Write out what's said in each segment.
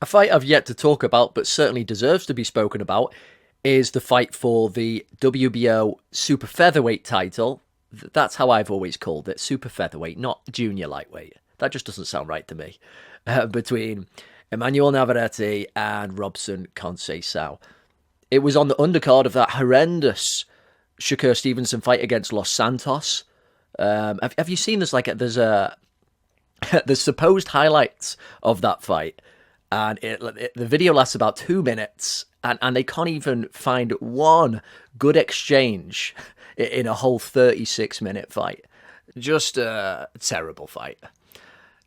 A fight I've yet to talk about, but certainly deserves to be spoken about, is the fight for the WBO Super Featherweight title. That's how I've always called it, Super Featherweight, not Junior Lightweight. That just doesn't sound right to me. Between Emanuel Navarrete and Robson Conceição. It was on the undercard of that horrendous Shakur Stevenson fight against Los Santos. Have you seen this? There's there's supposed highlights of that fight, and the video lasts about 2 minutes, and they can't even find one good exchange in a whole 36-minute fight. Just a terrible fight.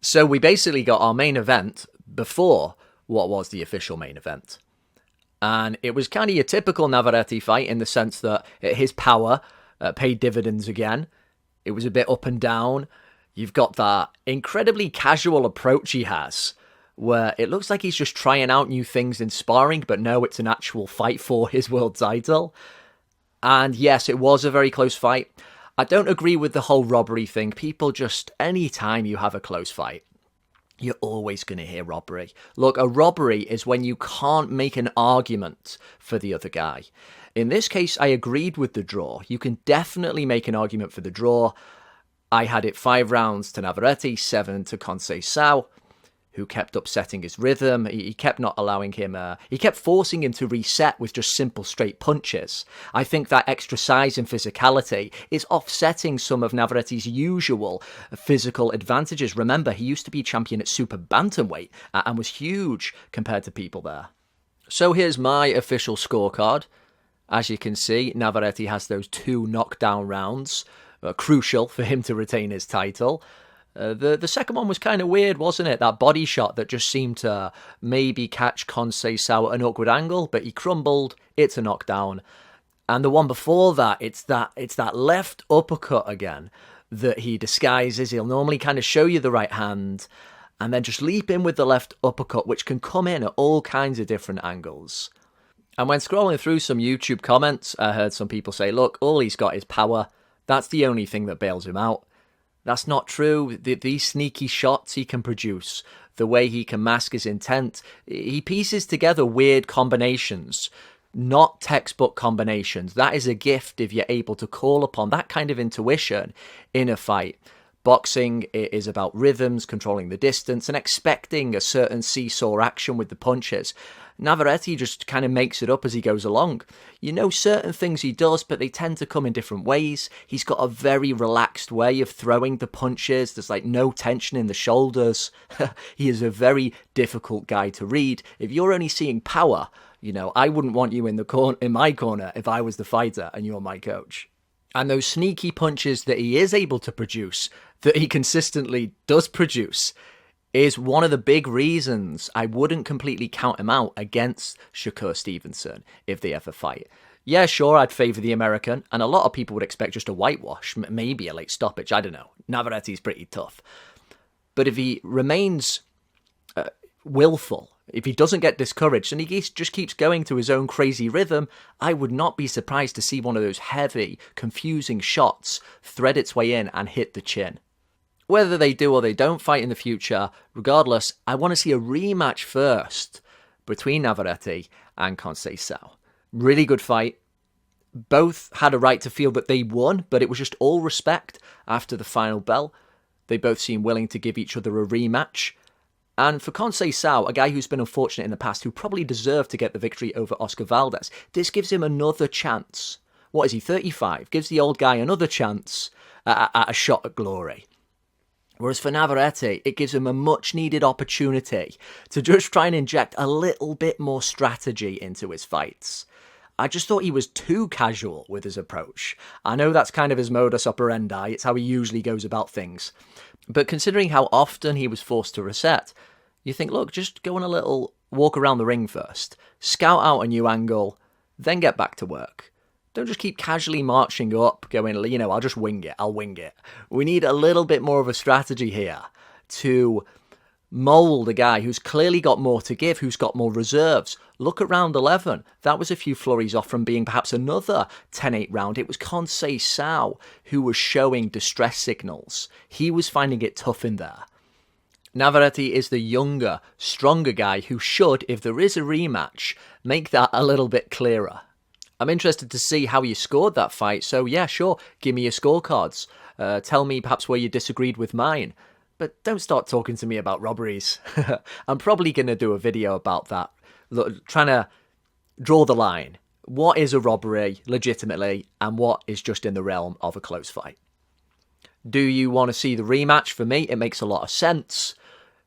So we basically got our main event before what was the official main event. And it was kind of your typical Navarrete fight in the sense that his power paid dividends again. It was a bit up and down. You've got that incredibly casual approach he has, where it looks like he's just trying out new things in sparring, but no, it's an actual fight for his world title. And yes, it was a very close fight. I don't agree with the whole robbery thing. People just, anytime you have a close fight, you're always going to hear robbery. Look, a robbery is when you can't make an argument for the other guy. In this case, I agreed with the draw. You can definitely make an argument for the draw. I had it 5 rounds to Navarrete, 7 to Conceição, who kept upsetting his rhythm. He kept not allowing him, he kept forcing him to reset with just simple straight punches. I think that extra size and physicality is offsetting some of Navarrete's usual physical advantages. Remember, he used to be champion at super bantamweight and was huge compared to people there. So here's my official scorecard. As you can see, Navarrete has those 2 knockdown rounds, crucial for him to retain his title. The second one was kind of weird, wasn't it? That body shot that just seemed to maybe catch Conceição at an awkward angle, but he crumbled. It's a knockdown. And the one before that, it's that left uppercut again that he disguises. He'll normally kind of show you the right hand and then just leap in with the left uppercut, which can come in at all kinds of different angles. And when scrolling through some YouTube comments, I heard some people say, look, all he's got is power. That's the only thing that bails him out. That's not true. These sneaky shots he can produce, the way he can mask his intent, he pieces together weird combinations, not textbook combinations. That is a gift if you're able to call upon that kind of intuition in a fight. Boxing is about rhythms, controlling the distance, and expecting a certain seesaw action with the punches. Navarrete just kind of makes it up as he goes along. You know certain things he does, but they tend to come in different ways. He's got a very relaxed way of throwing the punches. There's like no tension in the shoulders. He is a very difficult guy to read. If you're only seeing power, you know, I wouldn't want you in my corner if I was the fighter and you're my coach. And those sneaky punches that he is able to produce, that he consistently does produce, is one of the big reasons I wouldn't completely count him out against Shakur Stevenson if they ever fight. Yeah, sure, I'd favour the American, and a lot of people would expect just a whitewash, maybe a late stoppage, I don't know. Navarrete's pretty tough. But if he remains willful, if he doesn't get discouraged, and he just keeps going to his own crazy rhythm, I would not be surprised to see one of those heavy, confusing shots thread its way in and hit the chin. Whether they do or they don't fight in the future, regardless, I want to see a rematch first between Navarrete and Conceição. Really good fight. Both had a right to feel that they won, but it was just all respect after the final bell. They both seem willing to give each other a rematch. And for Conceição, a guy who's been unfortunate in the past, who probably deserved to get the victory over Oscar Valdez, this gives him another chance. What is he, 35? Gives the old guy another chance at a shot at glory. Whereas for Navarrete, it gives him a much-needed opportunity to just try and inject a little bit more strategy into his fights. I just thought he was too casual with his approach. I know that's kind of his modus operandi, it's how he usually goes about things. But considering how often he was forced to reset, you think, look, just go on a little walk around the ring first, scout out a new angle, then get back to work. Don't just keep casually marching up, going, you know, I'll just wing it, I'll wing it. We need a little bit more of a strategy here to mould a guy who's clearly got more to give, who's got more reserves. Look at round 11. That was a few flurries off from being perhaps another 10-8 round. It was Conceição who was showing distress signals. He was finding it tough in there. Navarrete is the younger, stronger guy who should, if there is a rematch, make that a little bit clearer. I'm interested to see how you scored that fight, so yeah, sure, give me your scorecards. Tell me perhaps where you disagreed with mine. But don't start talking to me about robberies. I'm probably going to do a video about that, trying to draw the line. What is a robbery, legitimately, and what is just in the realm of a close fight? Do you want to see the rematch? For me, it makes a lot of sense.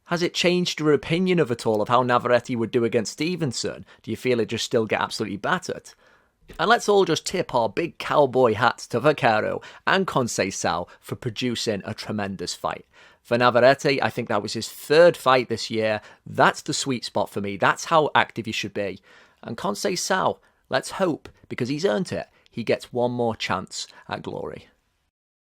Has it changed your opinion of it all, of how Navarrete would do against Stevenson? Do you feel it just still get absolutely battered? And let's all just tip our big cowboy hats to Vaquero and Conceição for producing a tremendous fight. For Navarrete, I think that was his third fight this year. That's the sweet spot for me. That's how active you should be. And Conceição, let's hope, because he's earned it, he gets one more chance at glory.